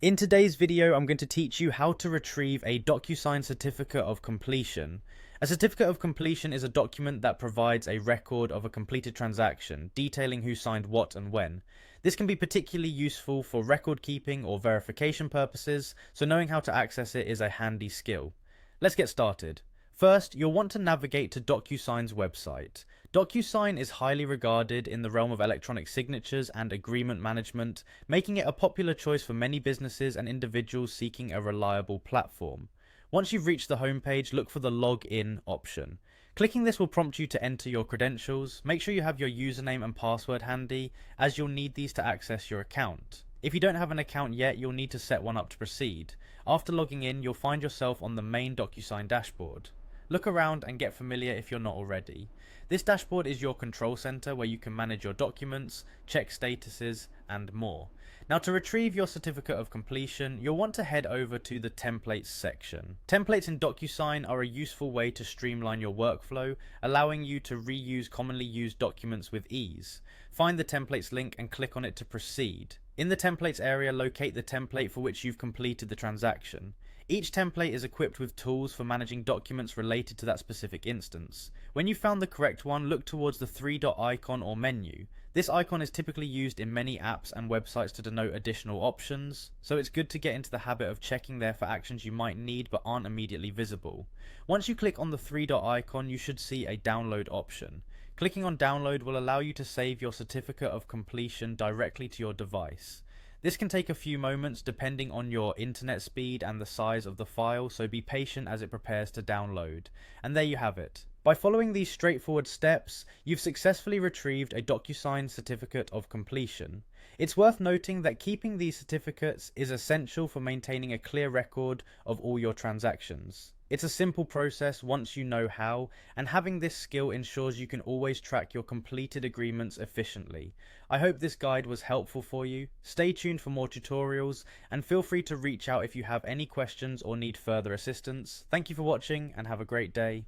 In today's video, I'm going to teach you how to retrieve a DocuSign certificate of completion. A certificate of completion is a document that provides a record of a completed transaction, detailing who signed what and when. This can be particularly useful for record keeping or verification purposes, so knowing how to access it is a handy skill. Let's get started. First, you'll want to navigate to DocuSign's website. DocuSign is highly regarded in the realm of electronic signatures and agreement management, making it a popular choice for many businesses and individuals seeking a reliable platform. Once you've reached the homepage, look for the Login option. Clicking this will prompt you to enter your credentials. Make sure you have your username and password handy, as you'll need these to access your account. If you don't have an account yet, you'll need to set one up to proceed. After logging in, you'll find yourself on the main DocuSign dashboard. Look around and get familiar if you're not already. This dashboard is your control center where you can manage your documents, check statuses, and more. Now, to retrieve your certificate of completion, you'll want to head over to the Templates section. Templates in DocuSign are a useful way to streamline your workflow, allowing you to reuse commonly used documents with ease. Find the Templates link and click on it to proceed. In the Templates area, locate the template for which you've completed the transaction. Each template is equipped with tools for managing documents related to that specific instance. When you've found the correct one, look towards the three-dot icon or menu. This icon is typically used in many apps and websites to denote additional options, so it's good to get into the habit of checking there for actions you might need but aren't immediately visible. Once you click on the three-dot icon, you should see a download option. Clicking on download will allow you to save your certificate of completion directly to your device. This can take a few moments depending on your internet speed and the size of the file, so be patient as it prepares to download. And there you have it. By following these straightforward steps, you've successfully retrieved a DocuSign certificate of completion. It's worth noting that keeping these certificates is essential for maintaining a clear record of all your transactions. It's a simple process once you know how, and having this skill ensures you can always track your completed agreements efficiently. I hope this guide was helpful for you. Stay tuned for more tutorials, and feel free to reach out if you have any questions or need further assistance. Thank you for watching, and have a great day.